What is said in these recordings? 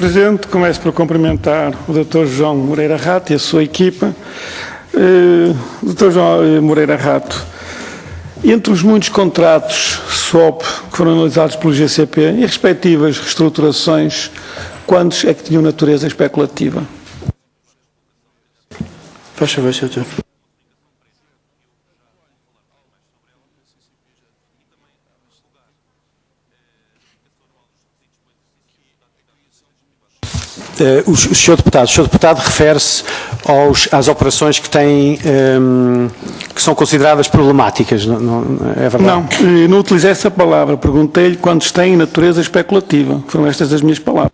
Presidente. Começo por cumprimentar o Dr. João Moreira Rato e a sua equipa. Dr. João Moreira Rato, entre os muitos contratos SWAP que foram analisados pelo GCP e respectivas reestruturações, quantos é que tinham natureza especulativa? Faz favor, Sr. Doutor. O Sr. Deputado refere-se às operações que têm, que são consideradas problemáticas, não é verdade? Não utilizei essa palavra. Perguntei-lhe quantos têm natureza especulativa. Foram estas as minhas palavras.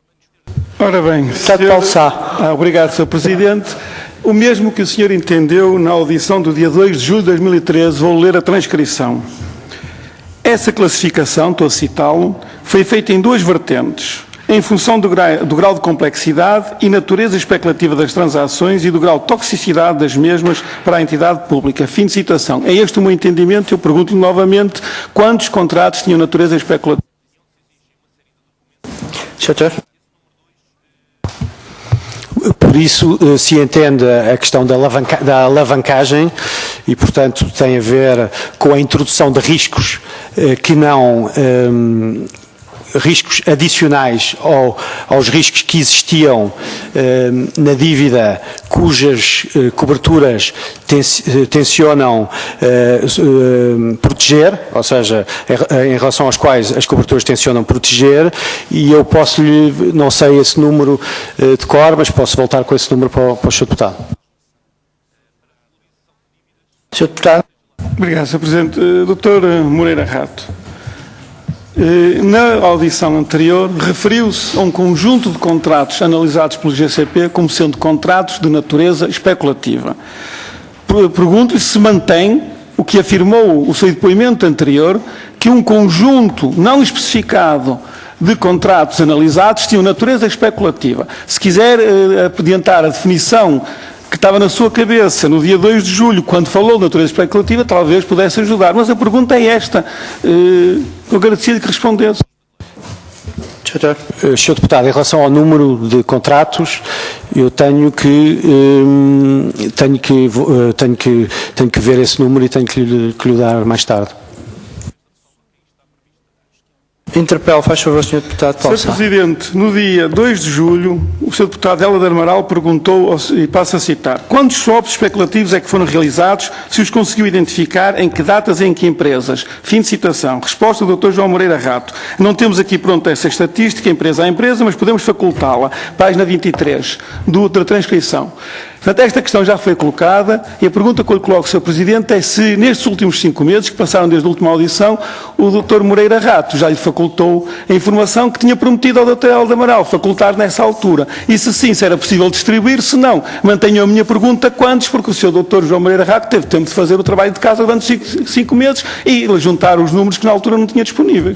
Ora bem, Deputado Paulo Sá. Obrigado, Sr. Presidente. O mesmo que o senhor entendeu na audição do dia 2 de julho de 2013, vou ler a transcrição. Essa classificação, estou a citá-lo, foi feita em duas vertentes, em função do grau de complexidade e natureza especulativa das transações e do grau de toxicidade das mesmas para a entidade pública. Fim de citação. É este o meu entendimento. Eu pergunto-lhe novamente quantos contratos tinham natureza especulativa. Sr. Doutor. Por isso se entende a questão da alavancagem e, portanto, tem a ver com a introdução de riscos que não... riscos adicionais aos riscos que existiam na dívida, cujas coberturas tencionam proteger, ou seja, em relação às quais as coberturas tencionam proteger, e eu posso-lhe, não sei esse número de cor, mas posso voltar com esse número para o Sr. Deputado. Sr. Deputado. Obrigado, Sr. Presidente. Dr. Moreira Rato. Na audição anterior, referiu-se a um conjunto de contratos analisados pelo GCP como sendo contratos de natureza especulativa. Pergunto-lhe se mantém o que afirmou o seu depoimento anterior, que um conjunto não especificado de contratos analisados tinham natureza especulativa. Se quiser adiantar a definição que estava na sua cabeça no dia 2 de julho, quando falou de natureza especulativa, talvez pudesse ajudar. Mas a pergunta é esta. Eu agradecia-lhe que respondesse. Sr. Deputado, em relação ao número de contratos, eu tenho que ver esse número e tenho que lhe dar mais tarde. Interpelo, faz favor, Sr. Deputado Paulo Sá. Sr. Presidente, no dia 2 de julho, o Sr. Deputado Hélder Amaral perguntou, e passo a citar, quantos swaps especulativos é que foram realizados, se os conseguiu identificar, em que datas e em que empresas? Fim de citação. Resposta do Dr. João Moreira Rato. Não temos aqui pronto essa estatística, empresa a empresa, mas podemos facultá-la. Página 23 da transcrição. Portanto, esta questão já foi colocada e a pergunta que eu lhe coloco, Sr. Presidente, é se nestes últimos 5 meses, que passaram desde a última audição, o Dr. Moreira Rato já lhe facultou a informação que tinha prometido ao Dr. Hélder Amaral facultar nessa altura. E se sim, se era possível distribuir, se não, mantenho a minha pergunta quantos, porque o Sr. Dr. João Moreira Rato teve tempo de fazer o trabalho de casa durante 5 meses e juntar os números que na altura não tinha disponíveis.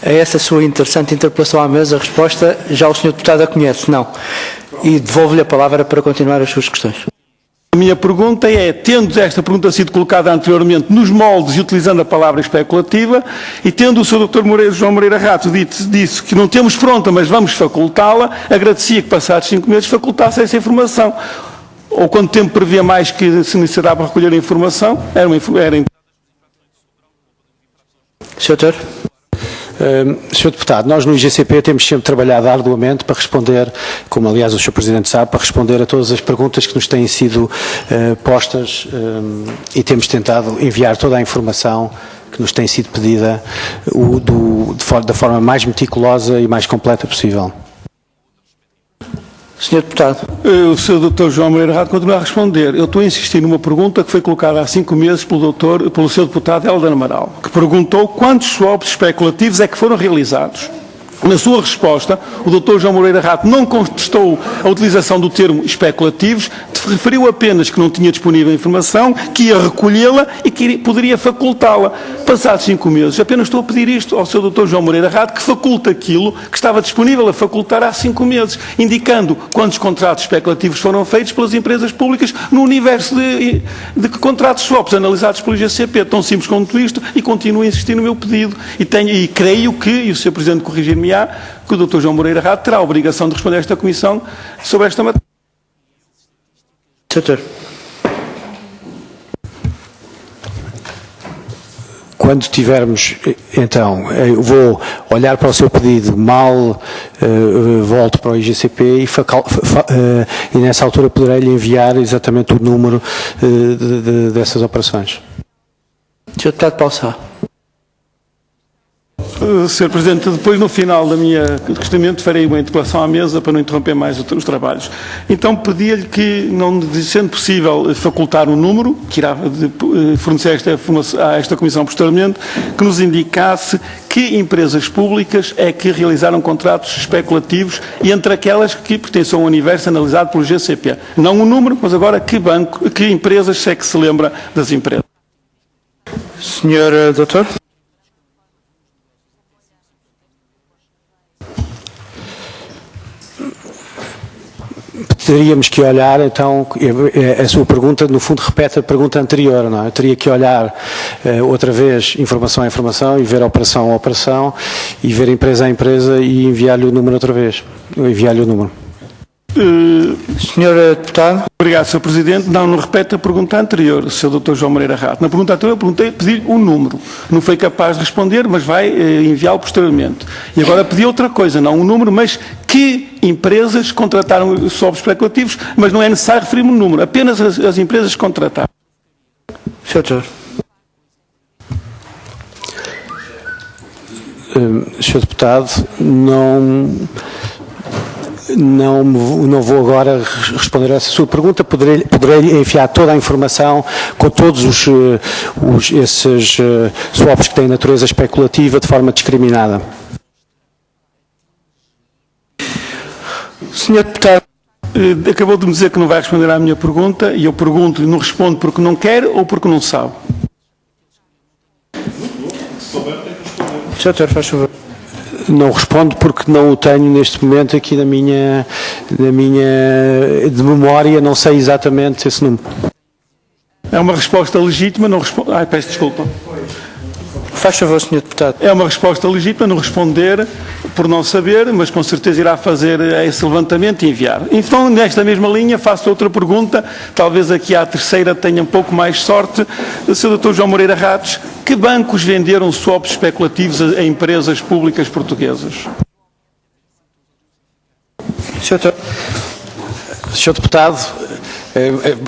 A essa sua interessante interpelação à mesa, a resposta já o Sr. Deputado a conhece, não. E devolvo-lhe a palavra para continuar as suas questões. A minha pergunta é, tendo esta pergunta sido colocada anteriormente nos moldes e utilizando a palavra especulativa, e tendo o Sr. Dr. João Moreira Rato disse que não temos pronta, mas vamos facultá-la, agradecia que passados 5 meses facultasse essa informação. Ou quanto tempo previa mais que se necessitava para recolher a informação? Sr. Doutor. Sr. Deputado, nós no IGCP temos sempre trabalhado arduamente para responder, como aliás o Sr. Presidente sabe, para responder a todas as perguntas que nos têm sido postas e temos tentado enviar toda a informação que nos tem sido pedida da forma mais meticulosa e mais completa possível. Sr. Deputado. O Sr. Dr. João Moreira Rato continua a responder. Eu estou a insistir numa pergunta que foi colocada há 5 meses pelo Sr. Deputado Hélder Amaral, que perguntou quantos swaps especulativos é que foram realizados. Na sua resposta, o Dr. João Moreira Rato não contestou a utilização do termo especulativos, referiu apenas que não tinha disponível a informação, que ia recolhê-la e que poderia facultá-la. Passados 5 meses, apenas estou a pedir isto ao Sr. Dr. João Moreira Rato, que faculte aquilo que estava disponível a facultar há 5 meses, indicando quantos contratos especulativos foram feitos pelas empresas públicas no universo de contratos swaps analisados pelo IGCP. Tão simples quanto isto, e continuo a insistir no meu pedido. E creio que, e o Sr. Presidente corrigir-me-á, que o Dr. João Moreira Rato terá a obrigação de responder a esta Comissão sobre esta matéria. Doutor. Quando tivermos, então, eu vou olhar para o seu pedido, volto para o IGCP e nessa altura poderei lhe enviar exatamente o número dessas operações. Sr. Deputado Paulo Sá. Sr. Presidente, depois no final da minha questionamento farei uma interpelação à mesa para não interromper mais os trabalhos. Então pedia-lhe que, não sendo possível facultar um número, que irá fornecer a esta Comissão posteriormente, que nos indicasse que empresas públicas é que realizaram contratos especulativos e entre aquelas que pertencem ao universo analisado pelo GCP. Não o número, mas agora que empresas é que se lembra das empresas. Senhor Doutor. Teríamos que olhar, então, a sua pergunta, no fundo, repete a pergunta anterior, não é? Eu teria que olhar outra vez, informação a informação, e ver operação a operação, e ver empresa a empresa, e enviar-lhe o número outra vez. Enviar-lhe o número. Senhor Deputado. Obrigado, Sr. Presidente. não repete a pergunta anterior, Sr. Dr. João Moreira Rato. Na pergunta anterior eu pedi-lhe um número. Não foi capaz de responder, mas vai enviá-lo posteriormente. E agora pedi outra coisa, não um número, mas que empresas contrataram swaps especulativos, mas não é necessário referir-me um número, apenas as empresas contrataram. Sr. Doutor. Sr. Deputado, não vou agora responder a essa sua pergunta. Poderei enviar toda a informação com todos esses swaps que têm natureza especulativa de forma discriminada. Senhor Deputado. Acabou de me dizer que não vai responder à minha pergunta e eu pergunto-lhe, não responde porque não quer ou porque não sabe? Sr. Doutor, faz favor. Não respondo porque não o tenho neste momento aqui de memória, não sei exatamente esse número. É uma resposta legítima, não responde. Peço desculpa. Faz favor, Sr. Deputado. É uma resposta legítima não responder por não saber, mas com certeza irá fazer esse levantamento e enviar. Então, nesta mesma linha, faço outra pergunta, talvez aqui à terceira tenha um pouco mais sorte. Sr. Dr. João Moreira Ratos, que bancos venderam swaps especulativos a empresas públicas portuguesas? Sr. Deputado,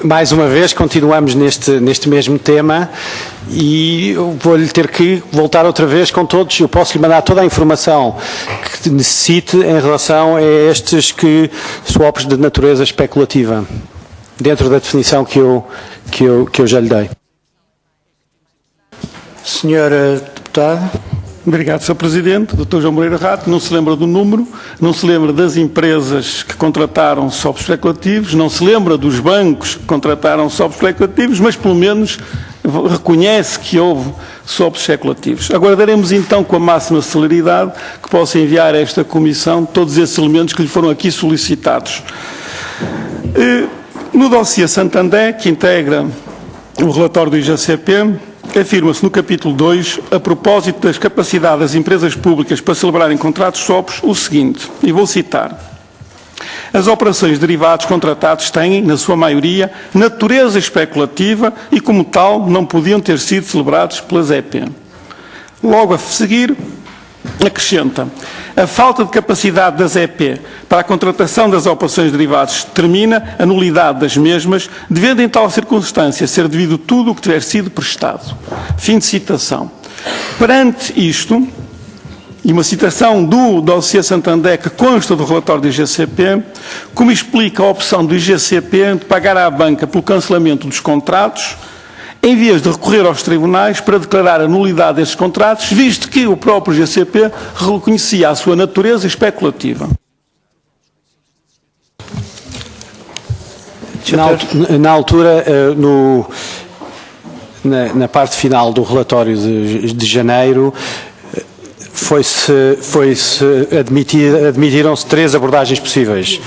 mais uma vez continuamos neste mesmo tema e eu vou-lhe ter que voltar outra vez com todos. Eu posso lhe mandar toda a informação que necessite em relação a estes swaps de natureza especulativa, dentro da definição que eu já lhe dei. Senhor Deputado. Obrigado, Sr. Presidente. Dr. João Moreira Rato não se lembra do número, não se lembra das empresas que contrataram swaps especulativos, não se lembra dos bancos que contrataram swaps especulativos, mas pelo menos reconhece que houve swaps especulativos. Aguardaremos então com a máxima celeridade que possa enviar a esta Comissão todos esses elementos que lhe foram aqui solicitados. No dossiê Santander, que integra o relatório do IGCP, afirma-se no capítulo 2, a propósito das capacidades das empresas públicas para celebrarem contratos swaps, o seguinte, e vou citar: as operações de derivados contratados têm, na sua maioria, natureza especulativa e, como tal, não podiam ter sido celebrados pelas EP. Logo a seguir, acrescenta: a falta de capacidade das EP para a contratação das operações de derivados determina a nulidade das mesmas, devendo em tal circunstância ser devido tudo o que tiver sido prestado. Fim de citação. Perante isto, e uma citação do dossiê Santander que consta do relatório do IGCP, como explica a opção do IGCP de pagar à banca pelo cancelamento dos contratos, em vez de recorrer aos tribunais para declarar a nulidade desses contratos, visto que o próprio IGCP reconhecia a sua natureza especulativa. Na altura, na parte final do relatório de janeiro, admitiram-se 3 abordagens possíveis.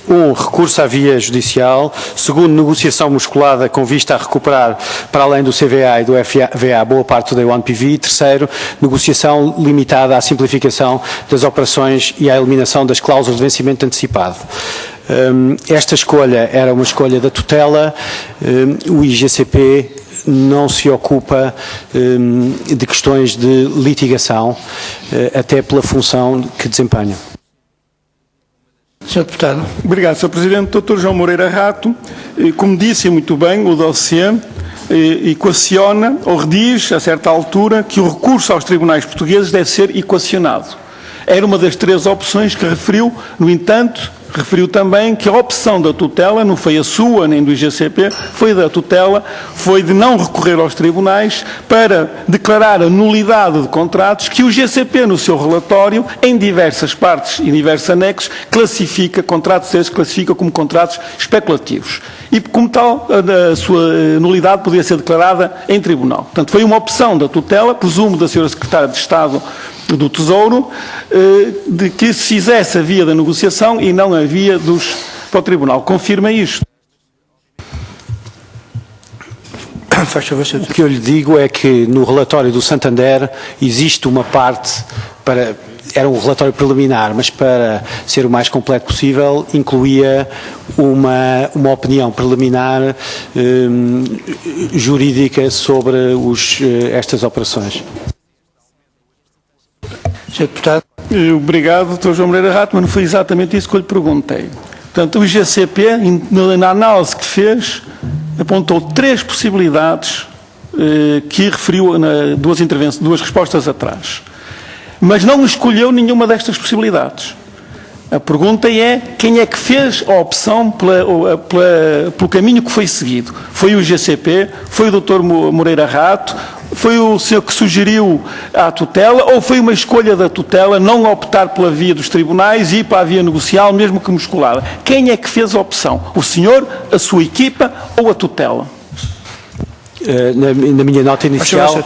1, recurso à via judicial. 2, negociação musculada com vista a recuperar, para além do CVA e do FVA, boa parte do Day 1 PV. 3, negociação limitada à simplificação das operações e à eliminação das cláusulas de vencimento antecipado. Esta escolha era uma escolha da tutela. O IGCP não se ocupa de questões de litigação, até pela função que desempenha. Sr. Deputado. Obrigado, Sr. Presidente. Dr. João Moreira Rato, como disse muito bem, o dossiê equaciona ou rediz, a certa altura, que o recurso aos tribunais portugueses deve ser equacionado. Era uma das 3 opções que referiu, no entanto, referiu também que a opção da tutela, não foi a sua nem do IGCP, foi da tutela, foi de não recorrer aos tribunais para declarar a nulidade de contratos que o IGCP, no seu relatório, em diversas partes e diversos anexos, classifica como contratos especulativos. E, como tal, a sua nulidade podia ser declarada em tribunal. Portanto, foi uma opção da tutela, presumo da Sra. Secretária de Estado do Tesouro, de que se fizesse a via da negociação e não a via para o Tribunal. Confirma isto? Faz favor, Sr. O que eu lhe digo é que no relatório do Santander existe uma parte era um relatório preliminar, mas para ser o mais completo possível, incluía uma opinião preliminar jurídica sobre estas operações. Sr. Deputado. Obrigado, Dr. João Moreira Rato, mas não foi exatamente isso que eu lhe perguntei. Portanto, o IGCP, na análise que fez, apontou 3 possibilidades que referiu duas respostas atrás. Mas não escolheu nenhuma destas possibilidades. A pergunta é quem é que fez a opção pelo caminho que foi seguido. Foi o IGCP? Foi o Dr. Moreira Rato? Foi o senhor que sugeriu à tutela? Ou foi uma escolha da tutela não optar pela via dos tribunais e ir para a via negocial, mesmo que musculada? Quem é que fez a opção? O senhor, a sua equipa ou a tutela? Na minha nota inicial...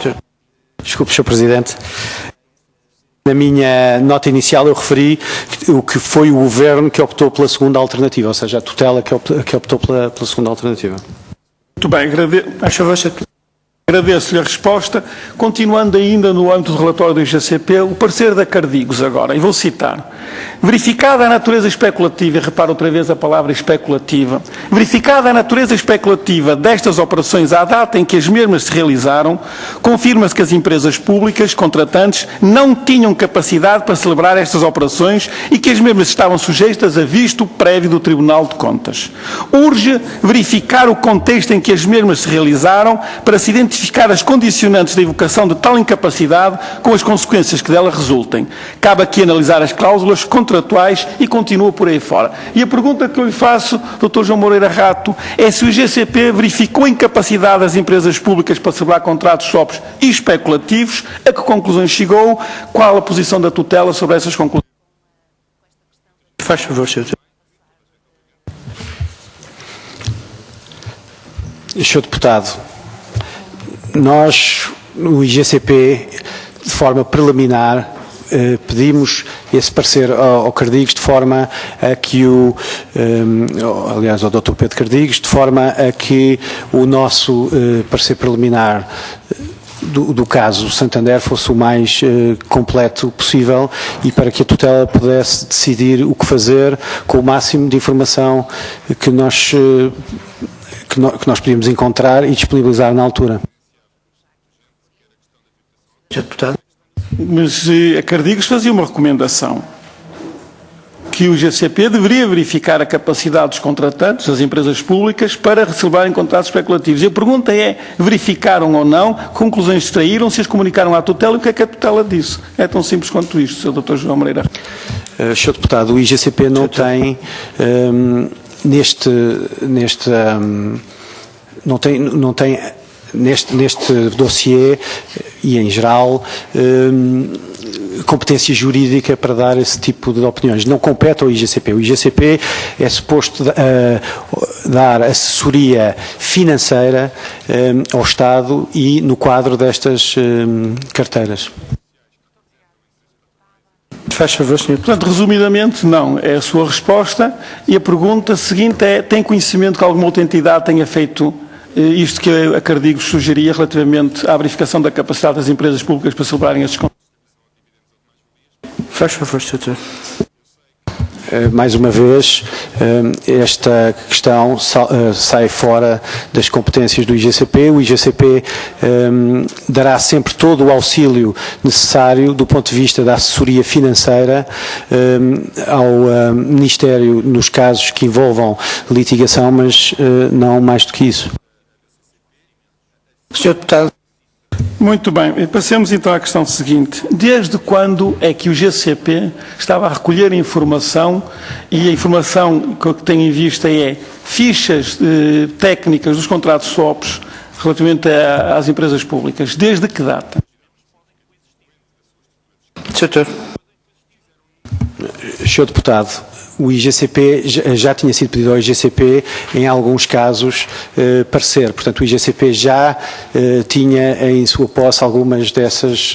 Desculpe, Sr. Presidente. Na minha nota inicial eu referi o que foi o Governo que optou pela segunda alternativa, ou seja, a tutela que optou pela segunda alternativa. Muito bem, agradeço-lhe a resposta. Continuando ainda no âmbito do relatório do IGCP, o parecer da Cardigos agora, e vou citar. Verificada a natureza especulativa, e repara outra vez a palavra especulativa, verificada a natureza especulativa destas operações à data em que as mesmas se realizaram, confirma-se que as empresas públicas contratantes não tinham capacidade para celebrar estas operações e que as mesmas estavam sujeitas a visto prévio do Tribunal de Contas. Urge verificar o contexto em que as mesmas se realizaram para se identificar as condicionantes da evocação de tal incapacidade com as consequências que dela resultem. Cabe aqui analisar as cláusulas contratuais e continua por aí fora. E a pergunta que eu lhe faço, Dr. João Moreira Rato, é se o IGCP verificou a incapacidade das empresas públicas para celebrar contratos SOPs e especulativos, a que conclusões chegou, qual a posição da tutela sobre essas conclusões? Faz favor, Sr. Sr. Deputado, nós, no IGCP, de forma preliminar, pedimos esse parecer ao Cardigos de forma a que aliás ao Dr. Pedro Cardigos, de forma a que o nosso parecer preliminar do caso Santander fosse o mais completo possível e para que a tutela pudesse decidir o que fazer com o máximo de informação que nós podíamos encontrar e disponibilizar na altura. Sr. Deputado. Mas a Cardigos fazia uma recomendação que o IGCP deveria verificar a capacidade dos contratantes, das empresas públicas, para celebrarem contratos especulativos. E a pergunta é, verificaram ou não, conclusões extraíram, se as comunicaram à tutela e o que é que a tutela disse? É tão simples quanto isto, Sr. Dr. João Moreira. Sr. Deputado, o IGCP não tem neste dossiê e em geral competência jurídica para dar esse tipo de opiniões. Não compete ao IGCP. O IGCP é suposto dar assessoria financeira ao Estado e no quadro destas carteiras. Faz favor, Sr. Deputado. Portanto, resumidamente, não. É a sua resposta. E a pergunta seguinte é, tem conhecimento que alguma outra entidade tenha feito isto que a Cardigos sugeria relativamente à verificação da capacidade das empresas públicas para celebrarem estes contratos? Faz favor, Sr. Deputado. Mais uma vez, esta questão sai fora das competências do IGCP. O IGCP dará sempre todo o auxílio necessário do ponto de vista da assessoria financeira ao Ministério nos casos que envolvam litigação, mas não mais do que isso. Sr. Deputado. Muito bem. Passemos então à questão seguinte. Desde quando é que o GCP estava a recolher informação e a informação que tem em vista é fichas técnicas dos contratos SOPs relativamente às empresas públicas? Desde que data? Sr. Deputado. Sr. Deputado, o IGCP já tinha sido pedido ao IGCP em alguns casos parecer. Portanto, o IGCP já tinha em sua posse algumas dessas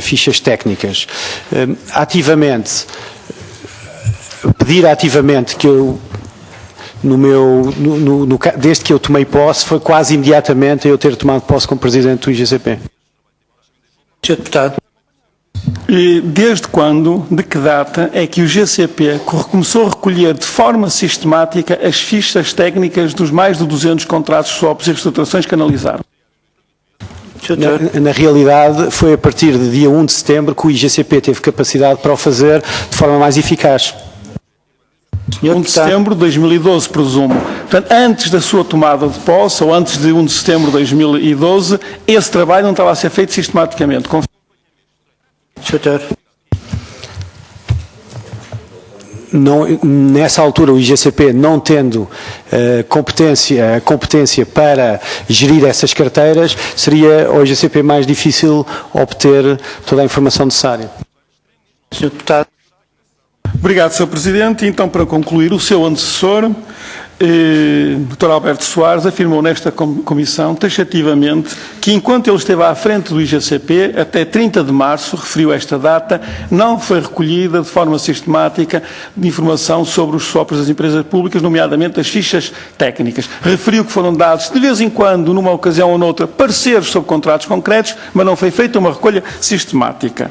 fichas técnicas. Pedir ativamente que eu desde que eu tomei posse foi quase imediatamente eu ter tomado posse como Presidente do IGCP. Sr. Deputado. E desde quando, de que data, é que o GCP começou a recolher de forma sistemática as fichas técnicas dos mais de 200 contratos SOPs e reestruturações que analisaram? Na realidade, foi a partir de dia 1 de setembro que o IGCP teve capacidade para o fazer de forma mais eficaz. 1 de setembro de 2012, presumo. Portanto, antes da sua tomada de posse, ou antes de 1 de setembro de 2012, esse trabalho não estava a ser feito sistematicamente. Sr. Deputado. Nessa altura, o IGCP, não tendo competência para gerir essas carteiras, seria ao IGCP mais difícil obter toda a informação necessária. Sr. Deputado. Obrigado, Sr. Presidente. Então, para concluir, o seu antecessor, Dr. Alberto Soares, afirmou nesta comissão, taxativamente, que enquanto ele esteve à frente do IGCP, até 30 de março, referiu esta data, não foi recolhida de forma sistemática de informação sobre os SOPs das empresas públicas, nomeadamente as fichas técnicas. Referiu que foram dados, de vez em quando, numa ocasião ou noutra, pareceres sobre contratos concretos, mas não foi feita uma recolha sistemática.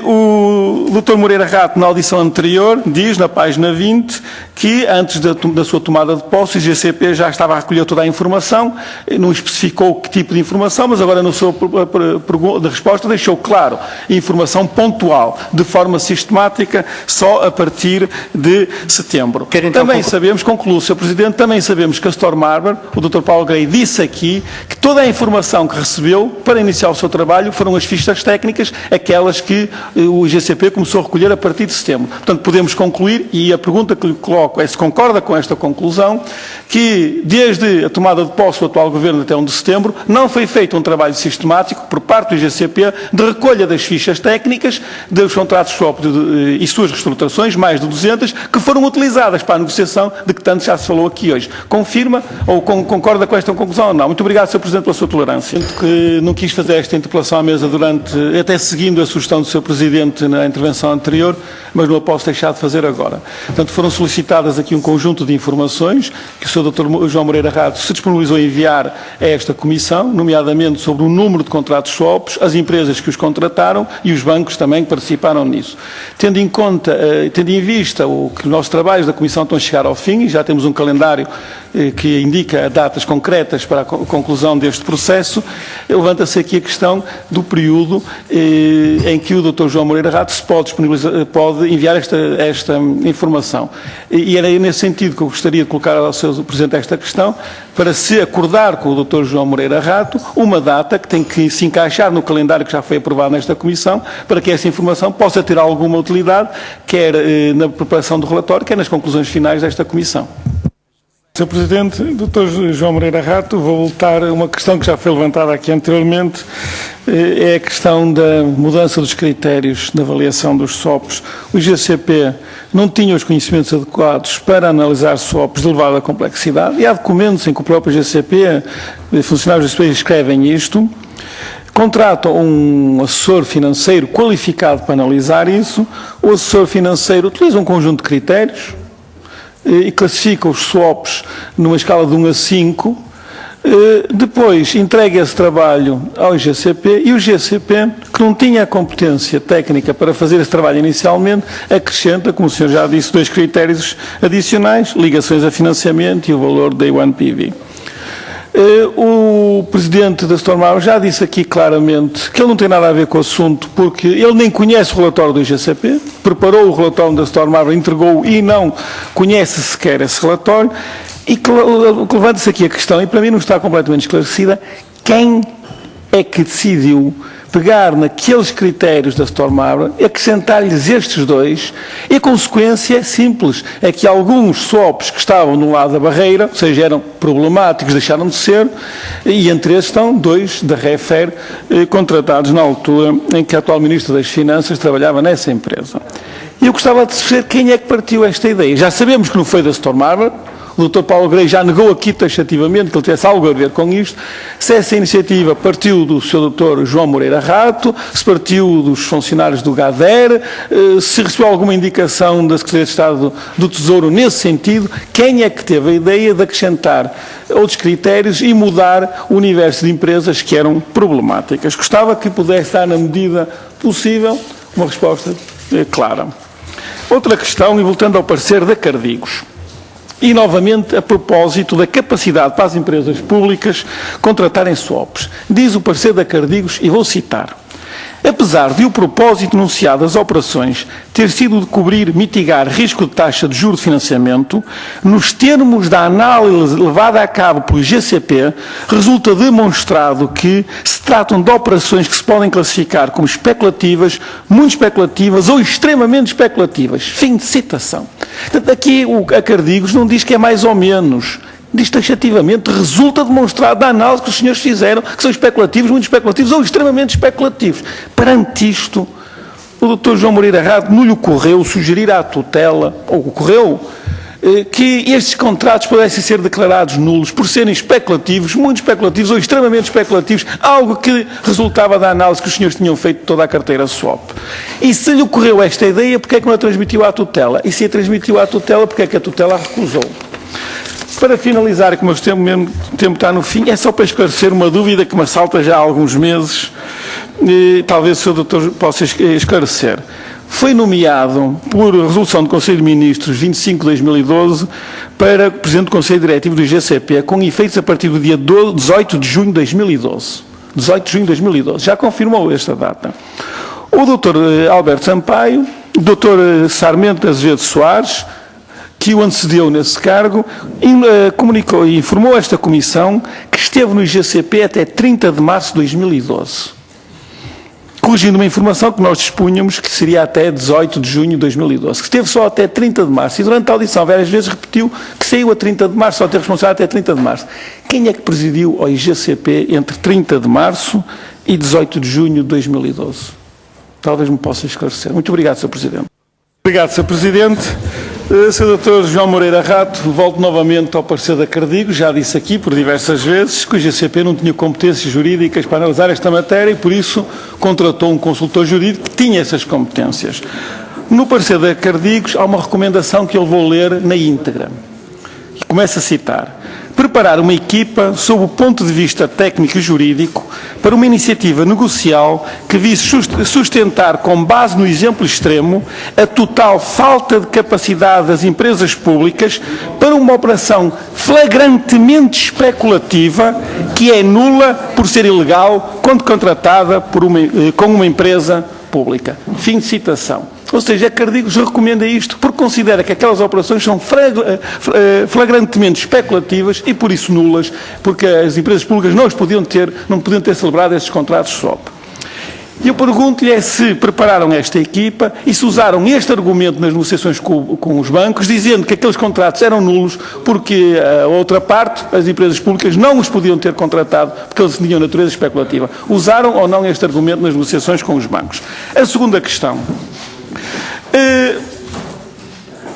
O Dr. Moreira Rato, na audição anterior, diz, na página 20, que antes da sua tomada de posse, o IGCP já estava a recolher toda a informação, não especificou que tipo de informação, mas agora na sua resposta deixou claro, informação pontual, de forma sistemática, só a partir de setembro. Também sabemos, concluo, Sr. Presidente, também sabemos que a Storm Harbor, o Dr. Paulo Grey disse aqui, que toda a informação que recebeu para iniciar o seu trabalho foram as fichas técnicas, aquelas que o IGCP começou a recolher a partir de setembro. Portanto, podemos concluir, e a pergunta que lhe coloco é se concorda com esta conclusão, que desde a tomada de posse do atual Governo até 1 de setembro, não foi feito um trabalho sistemático por parte do IGCP de recolha das fichas técnicas dos contratos SOP e suas reestruturações, mais de 200, que foram utilizadas para a negociação de que tanto já se falou aqui hoje. Confirma ou concorda com esta conclusão ou não? Muito obrigado, Sr. Presidente, pela sua tolerância. Que não quis fazer esta interpelação à mesa até seguindo a sugestão do Sr. Presidente na intervenção anterior, mas não a posso deixar de fazer agora. Portanto, foram solicitadas aqui um conjunto de informações que o Sr. Dr. João Moreira Rato se disponibilizou a enviar a esta Comissão, nomeadamente sobre o número de contratos SOPs, as empresas que os contrataram e os bancos também que participaram nisso. Tendo em vista que os nossos trabalhos da Comissão estão a chegar ao fim, e já temos um calendário que indica datas concretas para a conclusão deste processo, levanta-se aqui a questão do período em que o Dr. João Moreira Rato se pode enviar esta informação. E era nesse sentido que eu gostaria de colocar ao Sr. Presidente esta questão, para se acordar com o Dr. João Moreira Rato uma data que tem que se encaixar no calendário que já foi aprovado nesta Comissão, para que esta informação possa ter alguma utilidade, quer na preparação do relatório, quer nas conclusões finais desta Comissão. Sr. Presidente, Dr. João Moreira Rato, vou voltar a uma questão que já foi levantada aqui anteriormente, é a questão da mudança dos critérios de avaliação dos SWOPs. O IGCP não tinha os conhecimentos adequados para analisar SWOPs de elevada complexidade, e há documentos em que o próprio IGCP, funcionários do IGCP escrevem isto, contratam um assessor financeiro qualificado para analisar isso, o assessor financeiro utiliza um conjunto de critérios, e classifica os SWOPs numa escala de 1 a 5, depois entrega esse trabalho ao IGCP e o IGCP, que não tinha a competência técnica para fazer esse trabalho inicialmente, acrescenta, como o senhor já disse, 2 critérios adicionais, ligações a financiamento e o valor Day One PV. O presidente da Stormar já disse aqui claramente que ele não tem nada a ver com o assunto, porque ele nem conhece o relatório do IGCP, preparou o relatório da Stormar, entregou e não conhece sequer esse relatório, e que levanta-se aqui a questão, e para mim não está completamente esclarecida, quem é que decidiu pegar naqueles critérios da Stormar, acrescentar-lhes estes 2, e a consequência é simples, é que alguns SWOPs que estavam no lado da barreira, ou seja, eram problemáticos, deixaram de ser, e entre esses estão 2 da Refer, contratados na altura em que a atual Ministro das Finanças trabalhava nessa empresa. E eu gostava de saber quem é que partiu esta ideia. Já sabemos que não foi da Stormar. O Dr. Paulo Grey já negou aqui taxativamente que ele tivesse algo a ver com isto. Se essa iniciativa partiu do Sr. Dr. João Moreira Rato, se partiu dos funcionários do GADER, se recebeu alguma indicação da Secretaria de Estado do Tesouro nesse sentido, quem é que teve a ideia de acrescentar outros critérios e mudar o universo de empresas que eram problemáticas? Gostava que pudesse dar, na medida possível, uma resposta clara. Outra questão, e voltando ao parecer da Cardigos. E, novamente, a propósito da capacidade para as empresas públicas contratarem SWOPs. Diz o parecer da Cardigos, e vou citar: apesar de o propósito enunciado das operações ter sido de cobrir, mitigar risco de taxa de juros de financiamento, nos termos da análise levada a cabo pelo IGCP, resulta demonstrado que se tratam de operações que se podem classificar como especulativas, muito especulativas ou extremamente especulativas. Fim de citação. Portanto, aqui a Cardigos não diz que é mais ou menos. Diz taxativamente, resulta demonstrado da análise que os senhores fizeram, que são especulativos, muito especulativos ou extremamente especulativos. Perante isto, o Dr. João Moreira Rato não lhe ocorreu sugerir à tutela, ou ocorreu, que estes contratos pudessem ser declarados nulos por serem especulativos, muito especulativos ou extremamente especulativos, algo que resultava da análise que os senhores tinham feito de toda a carteira SWOP. E se lhe ocorreu esta ideia, porque é que não a transmitiu à tutela? E se a transmitiu à tutela, porque é que a tutela a recusou? Para finalizar, como o tempo está no fim, é só para esclarecer uma dúvida que me assalta já há alguns meses, e talvez o Sr. Doutor possa esclarecer. Foi nomeado, por resolução do Conselho de Ministros 25 de 2012, para Presidente do Conselho Diretivo do IGCP, com efeitos a partir do dia 18 de junho de 2012. 18 de junho de 2012. Já confirmou esta data. O Dr. Alberto Sampaio, Dr. Sarmento Azevedo Soares, que o antecedeu nesse cargo, comunicou e informou esta comissão que esteve no IGCP até 30 de março de 2012. Corrigindo uma informação que nós dispunhamos, que seria até 18 de junho de 2012, que esteve só até 30 de março, e durante a audição várias vezes repetiu que saiu a 30 de março, só teve responsável até 30 de março. Quem é que presidiu ao IGCP entre 30 de março e 18 de junho de 2012? Talvez me possa esclarecer. Muito obrigado, Sr. Presidente. Obrigado, Sr. Presidente. Sr. Dr. João Moreira Rato, volto novamente ao parecer da Cardigos. Já disse aqui por diversas vezes que o IGCP não tinha competências jurídicas para analisar esta matéria e, por isso, contratou um consultor jurídico que tinha essas competências. No parecer da Cardigos, há uma recomendação que eu vou ler na íntegra. E começo a citar: preparar uma equipa sob o ponto de vista técnico e jurídico para uma iniciativa negocial que vise sustentar, com base no exemplo extremo, a total falta de capacidade das empresas públicas para uma operação flagrantemente especulativa que é nula por ser ilegal quando contratada com uma empresa pública. Fim de citação. Ou seja, a Cardigos recomenda isto porque considera que aquelas operações são flagrantemente especulativas e por isso nulas, porque as empresas públicas não podiam ter celebrado esses contratos SWOP. E eu pergunto-lhe é se prepararam esta equipa e se usaram este argumento nas negociações com os bancos, dizendo que aqueles contratos eram nulos porque a outra parte, as empresas públicas, não os podiam ter contratado porque eles tinham natureza especulativa. Usaram ou não este argumento nas negociações com os bancos? A segunda questão.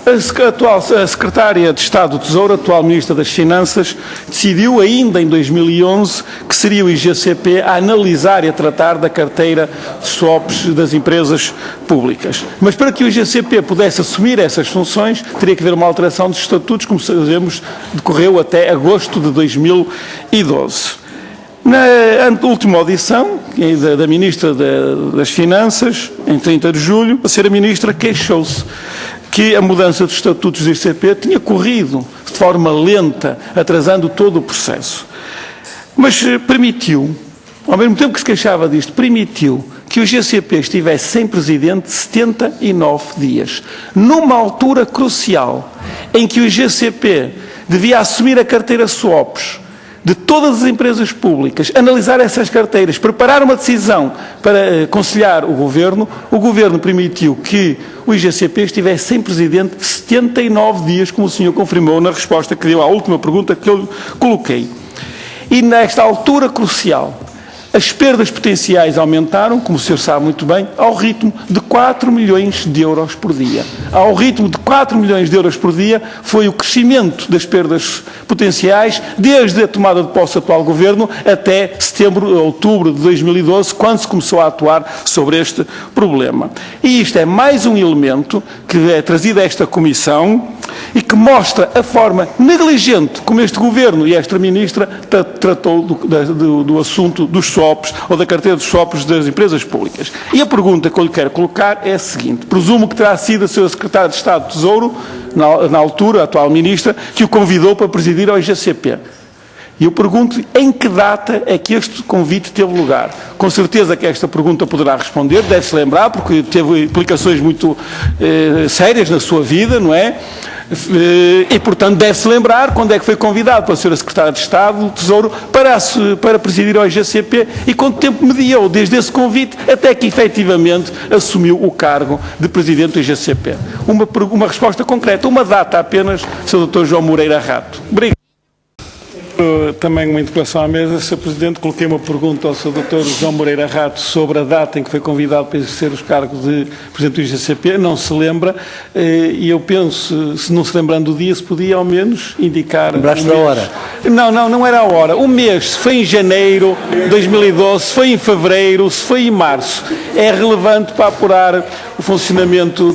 A Secretária de Estado do Tesouro, a atual Ministra das Finanças, decidiu ainda em 2011 que seria o IGCP a analisar e a tratar da carteira de swaps das empresas públicas. Mas para que o IGCP pudesse assumir essas funções, teria que haver uma alteração dos estatutos, como sabemos, decorreu até agosto de 2012. Na última audição da Ministra das Finanças, em 30 de julho, a senhora Ministra queixou-se que a mudança dos estatutos do IGCP tinha corrido de forma lenta, atrasando todo o processo. Mas permitiu, ao mesmo tempo que se queixava disto, permitiu que o IGCP estivesse sem presidente 79 dias, numa altura crucial em que o IGCP devia assumir a carteira swaps de todas as empresas públicas, analisar essas carteiras, preparar uma decisão para aconselhar o Governo permitiu que o IGCP estivesse sem presidente 79 dias, como o senhor confirmou na resposta que deu à última pergunta que eu coloquei. E nesta altura crucial, as perdas potenciais aumentaram, como o senhor sabe muito bem, ao ritmo de 4 milhões de euros por dia. Ao ritmo de 4 milhões de euros por dia foi o crescimento das perdas potenciais desde a tomada de posse do atual Governo até outubro de 2012, quando se começou a atuar sobre este problema. E isto é mais um elemento que é trazido a esta Comissão e que mostra a forma negligente como este Governo e esta Ministra tratou do assunto dos swaps ou da carteira dos swaps das empresas públicas. E a pergunta que eu lhe quero colocar é a seguinte. Presumo que terá sido a sua Secretária de Estado do Tesouro, na altura, a atual Ministra, que o convidou para presidir ao IGCP. E eu pergunto-lhe em que data é que este convite teve lugar. Com certeza que esta pergunta poderá responder, deve-se lembrar, porque teve implicações muito sérias na sua vida, não é? E, portanto, deve-se lembrar quando é que foi convidado pela Sra. Secretária de Estado do Tesouro para presidir ao IGCP e quanto tempo mediou desde esse convite até que efetivamente assumiu o cargo de Presidente do IGCP. Uma resposta concreta, uma data apenas, Sr. Dr. João Moreira Rato. Obrigado. Também uma interpelação à mesa, Sr. Presidente, coloquei uma pergunta ao Sr. Dr. João Moreira Rato sobre a data em que foi convidado para exercer os cargos de Presidente do IGCP, não se lembra, e eu penso, se não se lembrando do dia, se podia ao menos indicar... Lembraste da hora? Não era a hora. O mês, se foi em janeiro de 2012, se foi em fevereiro, se foi em março, é relevante para apurar o funcionamento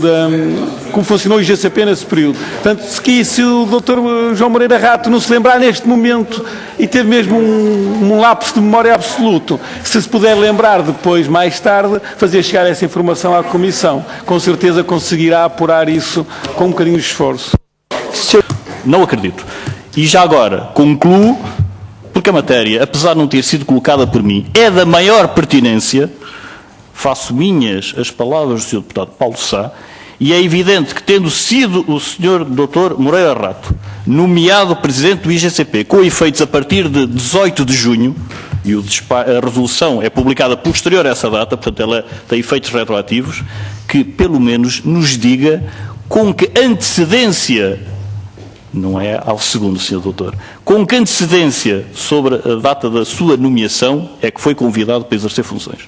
como funcionou o IGCP nesse período. Portanto, se o Dr. João Moreira Rato não se lembrar neste momento e teve mesmo um lapso de memória absoluto, se puder lembrar depois, mais tarde, fazer chegar essa informação à Comissão, com certeza conseguirá apurar isso com um bocadinho de esforço. Não acredito. E já agora, concluo, porque a matéria, apesar de não ter sido colocada por mim, é da maior pertinência, faço minhas as palavras do Sr. Deputado Paulo Sá, e é evidente que, tendo sido o Sr. Dr. Moreira Rato nomeado Presidente do IGCP, com efeitos a partir de 18 de junho, e a resolução é publicada posterior a essa data, portanto ela tem efeitos retroativos, que pelo menos nos diga com que antecedência, não é ao segundo, Sr. Doutor, com que antecedência sobre a data da sua nomeação é que foi convidado para exercer funções.